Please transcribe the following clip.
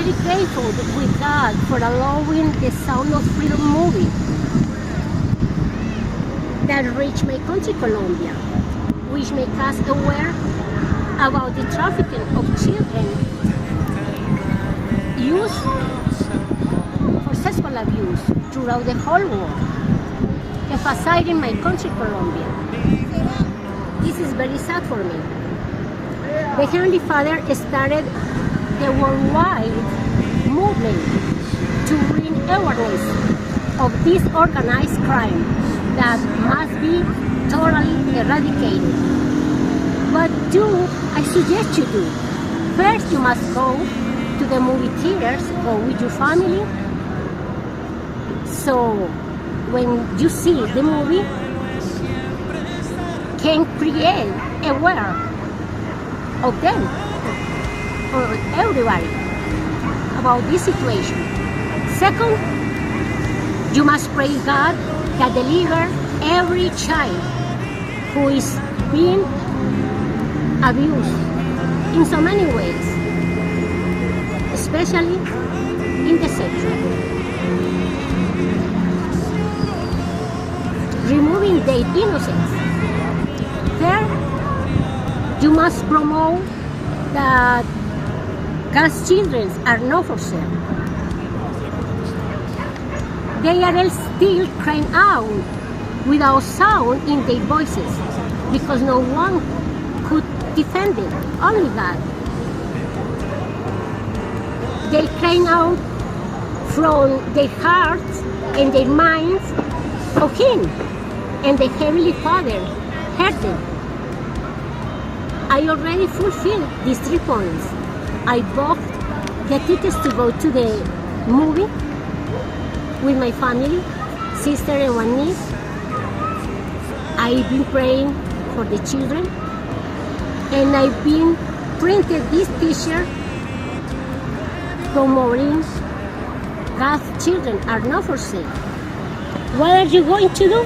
very grateful with God for allowing the Sound of Freedom movie that reached my country, Colombia, which make us aware about the trafficking of children used for sexual abuse throughout the whole world, emphasizing my country, Colombia. This is very sad for me. The Heavenly Father started the worldwide movement to bring awareness of this organized crime that must be totally eradicated. What do I suggest you do? First, you must go to the movie theaters, go with your family. So when you see the movie, can create aware of them, for everybody, about this situation. Second, you must pray God that deliver every child who is being abused in so many ways, especially in the sexual. Removing their innocence. Third, you must promote that God's children are not for sale. They are still crying out without sound in their voices because no one could defend them, only God. They crying out from their hearts and their minds of Him, and the Heavenly Father heard them. I already fulfilled these 3 points. I bought the tickets to go to the movie with my family, sister and one niece. I've been praying for the children, and I've been printed this t-shirt promoting God's children are not for sale. What are you going to do?